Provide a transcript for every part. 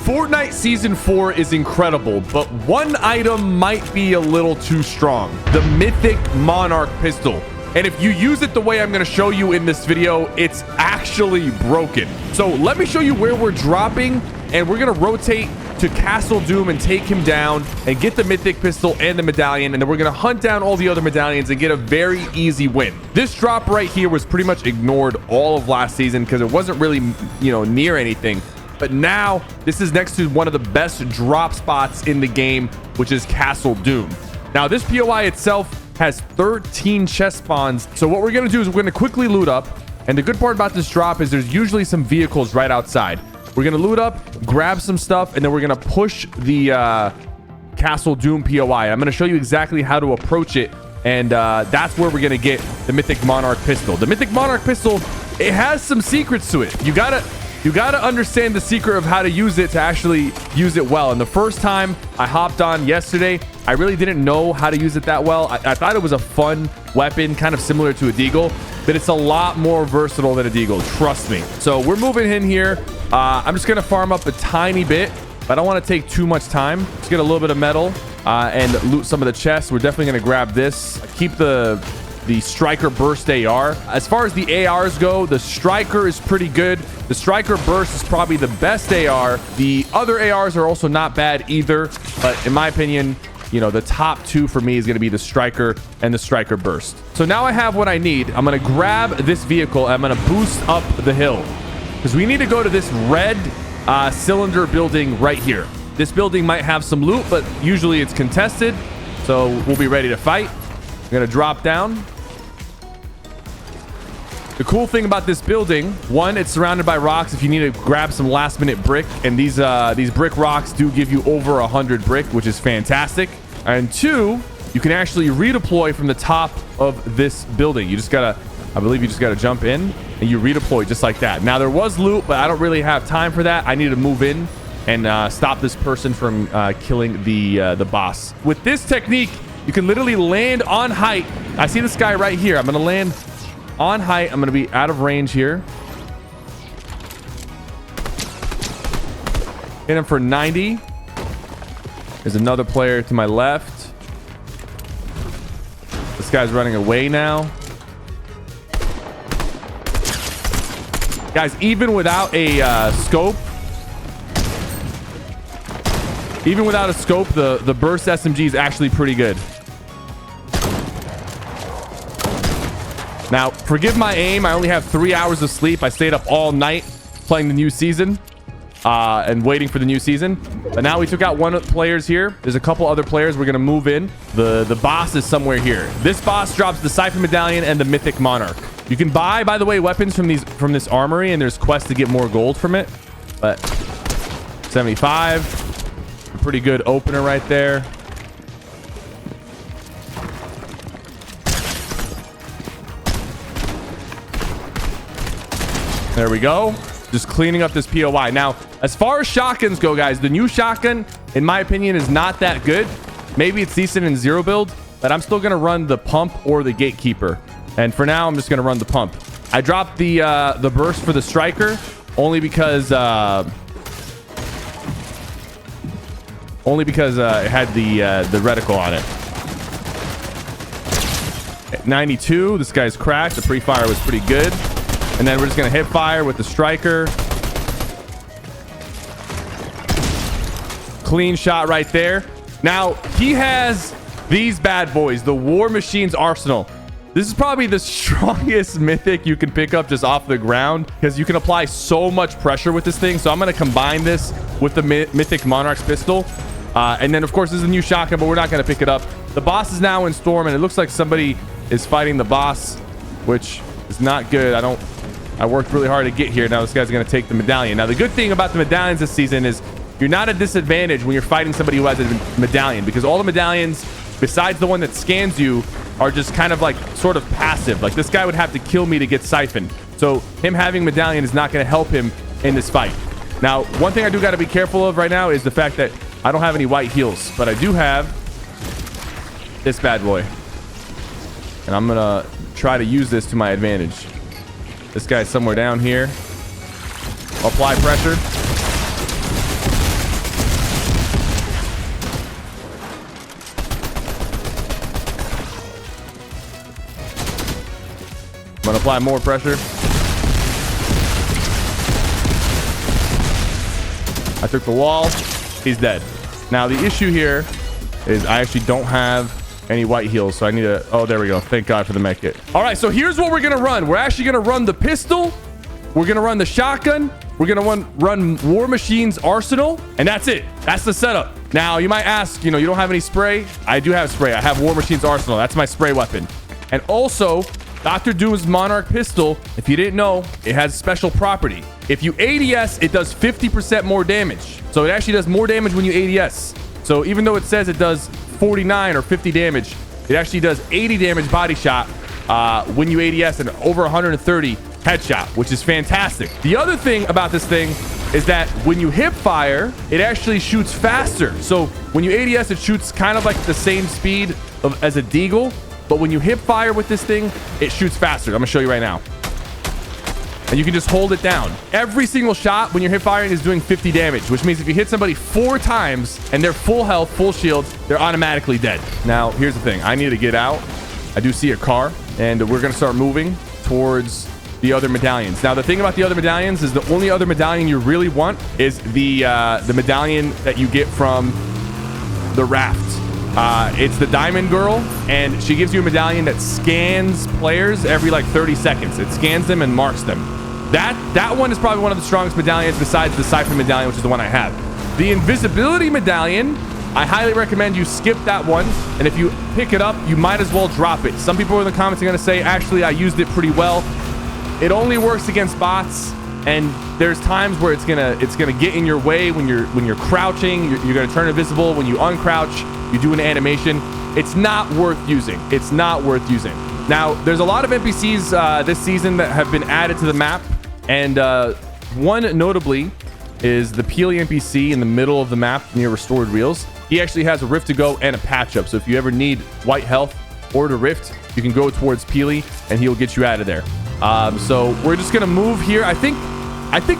Fortnite Season 4 is incredible, but one item might be a little too strong. The mythic MONARCH pistol. And if you use it the way I'm going to show you in this video, it's actually broken. So let me show you where we're dropping, and we're going to rotate to Castle Doom and take him down and get the mythic pistol and the medallion, and then we're going to hunt down all the other medallions and get a very easy win. This drop right here was pretty much ignored all of last season because it wasn't really, near anything. But now this is next to one of the best drop spots in the game, which is Castle Doom. Now this POI itself has 13 chest spawns. So what we're going to do is we're going to quickly loot up. And the good part about this drop is there's usually some vehicles right outside. We're going to loot up, grab some stuff, and then we're going to push the Castle Doom POI. I'm going to show you exactly how to approach it. And that's where we're going to get the mythic MONARCH pistol. The mythic MONARCH pistol, it has some secrets to it. You gotta understand the secret of how to use it to actually use it well. And the first time I hopped on yesterday, I really didn't know how to use it that well. I thought it was a fun weapon, kind of similar to a deagle, but it's a lot more versatile than a deagle, trust me. So we're moving in here. I'm just gonna farm up a tiny bit, but I don't want to take too much time. Just get a little bit of metal and loot some of the chests. We're definitely gonna grab this. Keep the striker burst AR. As far as the ARs go, the striker is pretty good. The striker burst is probably the best AR. The other ARs are also not bad either, but in my opinion, the top two for me is going to be the striker and the striker burst. So now I have what I need. I'm going to grab this vehicle and I'm going to boost up the hill because we need to go to this red cylinder building right here. This building might have some loot, but usually it's contested, so we'll be ready to fight. I'm going to drop down. The cool thing about this building, one, it's surrounded by rocks if you need to grab some last minute brick, and these brick rocks do give you over 100 brick, which is fantastic. And two, you can actually redeploy from the top of this building. I believe you just gotta jump in and you redeploy just like that. Now there was loot, but I don't really have time for that. I need to move in and stop this person from killing the boss. With this technique, you can literally land on height. I see this guy right here. I'm gonna land on height. I'm going to be out of range here. Hit him for 90. There's another player to my left. This guy's running away now. Guys, even without a scope, the burst SMG is actually pretty good. Now, forgive my aim. I only have 3 hours of sleep. I stayed up all night playing the new season and waiting for the new season. But now we took out one of the players here. There's a couple other players. We're going to move in. The boss is somewhere here. This boss drops the Cypher medallion and the mythic MONARCH. You can buy, by the way, weapons from this armory, and there's quests to get more gold from it. But 75. A pretty good opener right there. There we go. Just cleaning up this POI. Now, as far as shotguns go, guys, the new shotgun, in my opinion, is not that good. Maybe it's decent in zero build, but I'm still going to run the pump or the gatekeeper. And for now, I'm just going to run the pump. I dropped the burst for the striker only because it had the reticle on it. At 92, this guy's cracked. The pre-fire was pretty good. And then we're just going to hip fire with the striker. Clean shot right there. Now, he has these bad boys, the War Machine's Arsenal. This is probably the strongest mythic you can pick up just off the ground because you can apply so much pressure with this thing. So I'm going to combine this with the mythic MONARCH pistol. And then, of course, this is a new shotgun, but we're not going to pick it up. The boss is now in Storm, and it looks like somebody is fighting the boss, which is not good. I worked really hard to get here. Now this guy's going to take the medallion. Now, the good thing about the medallions this season is you're not at a disadvantage when you're fighting somebody who has a medallion, because all the medallions, besides the one that scans you, are just kind of like sort of passive. Like this guy would have to kill me to get siphoned. So him having medallion is not going to help him in this fight. Now, one thing I do got to be careful of right now is the fact that I don't have any white heals, but I do have this bad boy. And I'm going to try to use this to my advantage. This guy's somewhere down here. Apply pressure. apply more pressure. I took the wall. He's dead. Now, the issue here is I actually don't have any white heals, so I need to... Oh, there we go. Thank God for the med kit. All right, so here's what we're going to run. We're actually going to run the pistol. We're going to run the shotgun. We're going to run War Machine's arsenal, and that's it. That's the setup. Now, you might ask, you know, you don't have any spray? I do have spray. I have War Machine's arsenal. That's my spray weapon. And also, Dr. Doom's Monarch pistol, if you didn't know, it has a special property. If you ADS, it does 50% more damage. So it actually does more damage when you ADS. So even though it says it does 49 or 50 damage, it actually does 80 damage body shot when you ADS and over 130 headshot, which is fantastic. The other thing about this thing is that when you hip fire, it actually shoots faster. So when you ADS, it shoots kind of like the same speed as a deagle, but when you hip fire with this thing, it shoots faster. I'm gonna show you right now. And you can just hold it down. Every single shot when you're hip firing is doing 50 damage, which means if you hit somebody 4 times and they're full health, full shields, they're automatically dead. Now, here's the thing. I need to get out. I do see a car, and we're gonna start moving towards the other medallions. Now, the thing about the other medallions is the only other medallion you really want is the medallion that you get from the raft. It's the Diamond Girl, and she gives you a medallion that scans players every like 30 seconds. It scans them and marks them. That one is probably one of the strongest medallions besides the Cypher medallion, which is the one I have. The invisibility medallion, I highly recommend you skip that one, and if you pick it up, you might as well drop it. Some people in the comments are going to say, actually, I used it pretty well. It only works against bots, and there's times where it's gonna get in your way when you're crouching. You're gonna turn invisible. When you uncrouch, you do an animation. It's not worth using. It's not worth using. Now, there's a lot of NPCs this season that have been added to the map, and one notably is the Peely NPC in the middle of the map near Restored Reels. He actually has a Rift to Go and a patch up, so if you ever need white health or the Rift, you can go towards Peely, and he'll get you out of there. So we're just gonna move here. I think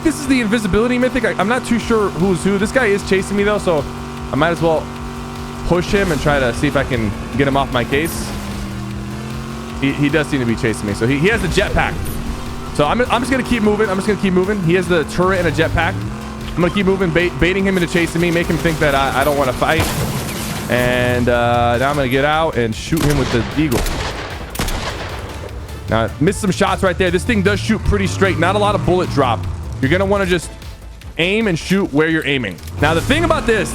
this is the invisibility mythic. I'm not too sure who's who. This guy is chasing me though, so I might as well push him and try to see if I can get him off my case. He does seem to be chasing me. So he has the jetpack. So I'm just gonna keep moving. I'm just gonna keep moving. He has the turret and a jetpack. I'm gonna keep moving, baiting him into chasing me, make him think that I don't want to fight. And now I'm gonna get out and shoot him with the eagle. Now, missed some shots right there. This thing does shoot pretty straight. Not a lot of bullet drop. You're going to want to just aim and shoot where you're aiming. Now, the thing about this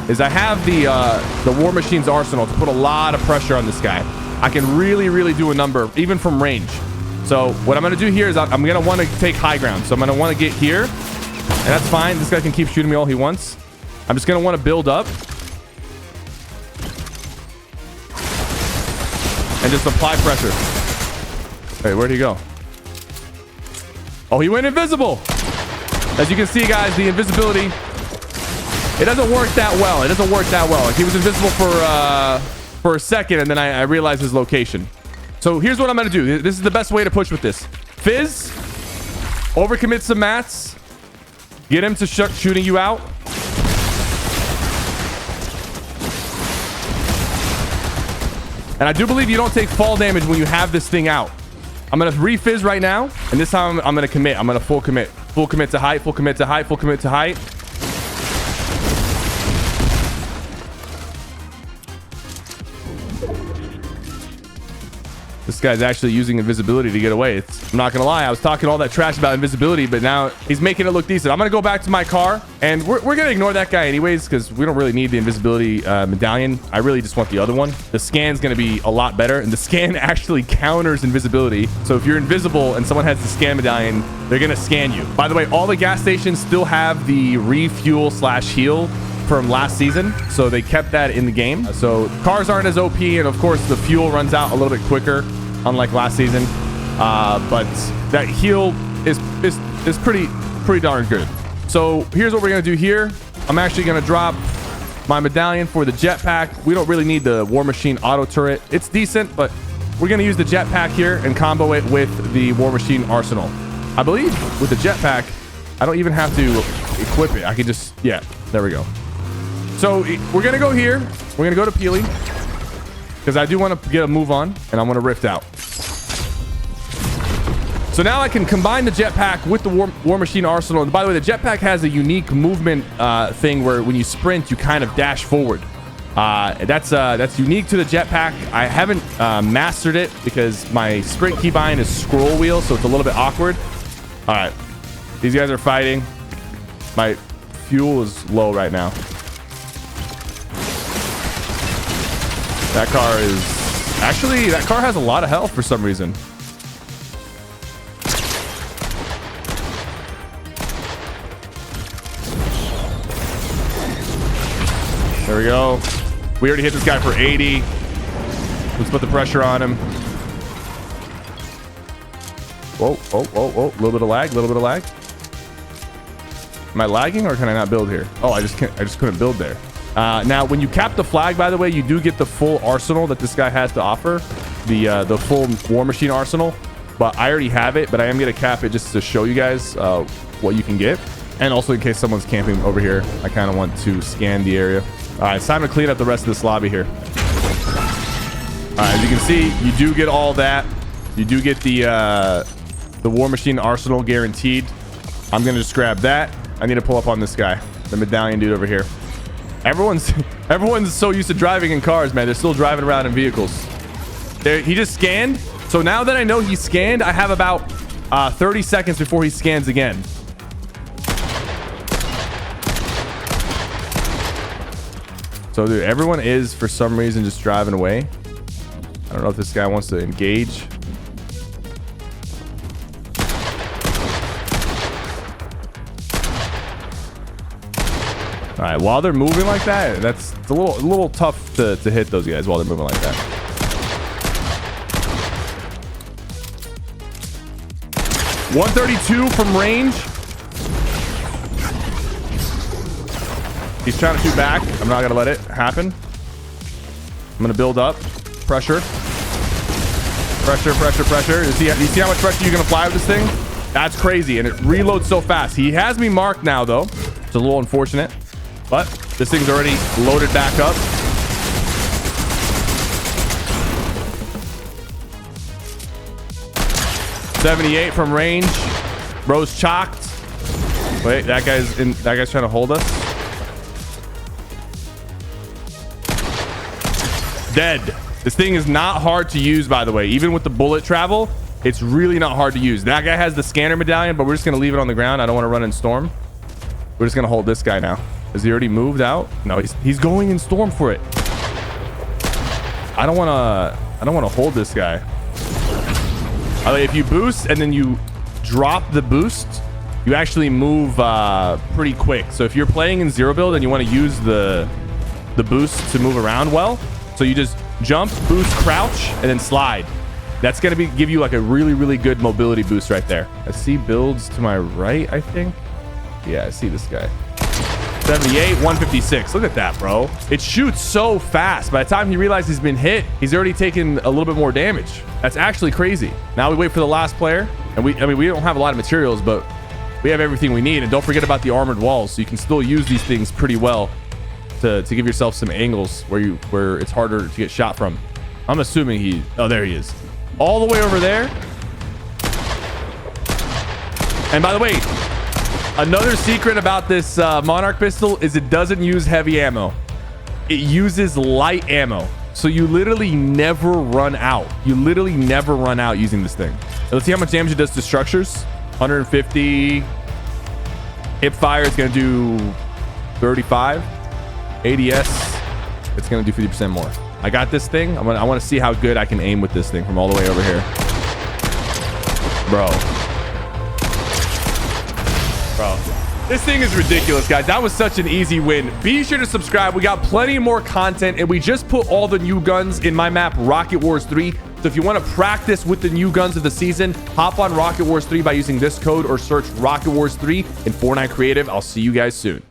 is I have the War Machine's arsenal to put a lot of pressure on this guy. I can really, really do a number, even from range. So what I'm going to do here is I'm going to want to take high ground. So I'm going to want to get here, and that's fine. This guy can keep shooting me all he wants. I'm just going to want to build up and just apply pressure. Hey, where'd he go? Oh, he went invisible. As you can see, guys, the invisibility, it doesn't work that well. It doesn't work that well. Like, he was invisible for a second, and then I realized his location. So here's what I'm going to do. This is the best way to push with this. Fizz, overcommit some mats, get him to shooting you out. And I do believe you don't take fall damage when you have this thing out. I'm going to re-fizz right now. And this time I'm going to commit. I'm going to full commit. Full commit to height. Full commit to height. Full commit to height. This guy's actually using invisibility to get away. I'm not gonna lie, I was talking all that trash about invisibility, but now he's making it look decent. I'm gonna go back to my car, and we're gonna ignore that guy anyways, because we don't really need the invisibility medallion. I really just want the other one. The scan's gonna be a lot better, and the scan actually counters invisibility. So if you're invisible and someone has the scan medallion, they're gonna scan you. By the way, all the gas stations still have the refuel/heal from last season, so they kept that in the game. So cars aren't as OP, and of course the fuel runs out a little bit quicker, unlike last season. But that heal is pretty darn good. So here's what we're gonna do here. I'm actually gonna drop my medallion for the jetpack. We don't really need the War Machine auto turret. It's decent, but we're gonna use the jetpack here and combo it with the War Machine arsenal. I believe with the jetpack, I don't even have to equip it. I can just, yeah, there we go. So we're gonna go here. We're gonna go to Peely because I do want to get a move on, and I want to rift out. So now I can combine the jetpack with the war machine arsenal. And by the way, the jetpack has a unique movement thing where when you sprint, you kind of dash forward. That's unique to the jetpack. I haven't mastered it because my sprint keybind is scroll wheel, so it's a little bit awkward. All right, these guys are fighting. My fuel is low right now. That car is actually, that car has a lot of health for some reason. There we go. We already hit this guy for 80. Let's put the pressure on him. Whoa, whoa, whoa, whoa. A little bit of lag, a little bit of lag. Am I lagging or can I not build here? Oh, I just couldn't build there. Now, when you cap the flag, by the way, you do get the full arsenal that this guy has to offer. The full war machine arsenal. But I already have it, but I am going to cap it just to show you guys what you can get. And also in case someone's camping over here, I kind of want to scan the area. All right, it's time to clean up the rest of this lobby here. All right, as you can see, you do get all that. You do get the war machine arsenal guaranteed. I'm gonna just grab that. I need to pull up on this guy, the medallion dude over here. Everyone's so used to driving in cars, man. They're still driving around in vehicles. He just scanned. So now that I know he scanned, I have about 30 seconds before he scans again. So, dude, everyone is, for some reason, just driving away. I don't know if this guy wants to engage. All right, while they're moving like that, it's a little tough to hit those guys while they're moving like that. .132 from range. He's trying to shoot back. I'm not gonna let it happen. I'm gonna build up pressure. Pressure, pressure, pressure. You see how much pressure you're gonna apply with this thing? That's crazy, and it reloads so fast. He has me marked now, though. It's a little unfortunate, but this thing's already loaded back up. .78 from range. Bro's chalked. Wait, that guy's trying to hold us. Dead. This thing is not hard to use, by the way. Even with the bullet travel, it's really not hard to use. That guy has the scanner medallion, but we're just gonna leave it on the ground. I don't want to run in storm. We're just gonna hold this guy now. Has he already moved out? No, he's going in storm for it. I don't wanna hold this guy. If you boost and then you drop the boost, you actually move pretty quick. So if you're playing in zero build and you want to use the boost to move around well, so you just jump, boost, crouch, and then slide. That's going to give you like a really, really good mobility boost right there. I see builds to my right, I think. Yeah, I see this guy. 78, 156. Look at that, bro. It shoots so fast. By the time he realizes he's been hit, he's already taken a little bit more damage. That's actually crazy. Now we wait for the last player. And we don't have a lot of materials, but we have everything we need. And don't forget about the armored walls. So you can still use these things pretty well to give yourself some angles where it's harder to get shot from. I'm assuming oh, there he is. All the way over there. And by the way, another secret about this Monarch pistol is it doesn't use heavy ammo. It uses light ammo. So you literally never run out. You literally never run out using this thing. Let's see how much damage it does to structures. 150. Hip fire is going to do 35. ADS, it's going to do 50% more. I got this thing. I want to see how good I can aim with this thing from all the way over here. Bro. This thing is ridiculous, guys. That was such an easy win. Be sure to subscribe. We got plenty more content, and we just put all the new guns in my map, Rocket Wars 3. So if you want to practice with the new guns of the season, hop on Rocket Wars 3 by using this code or search Rocket Wars 3 in Fortnite Creative. I'll see you guys soon.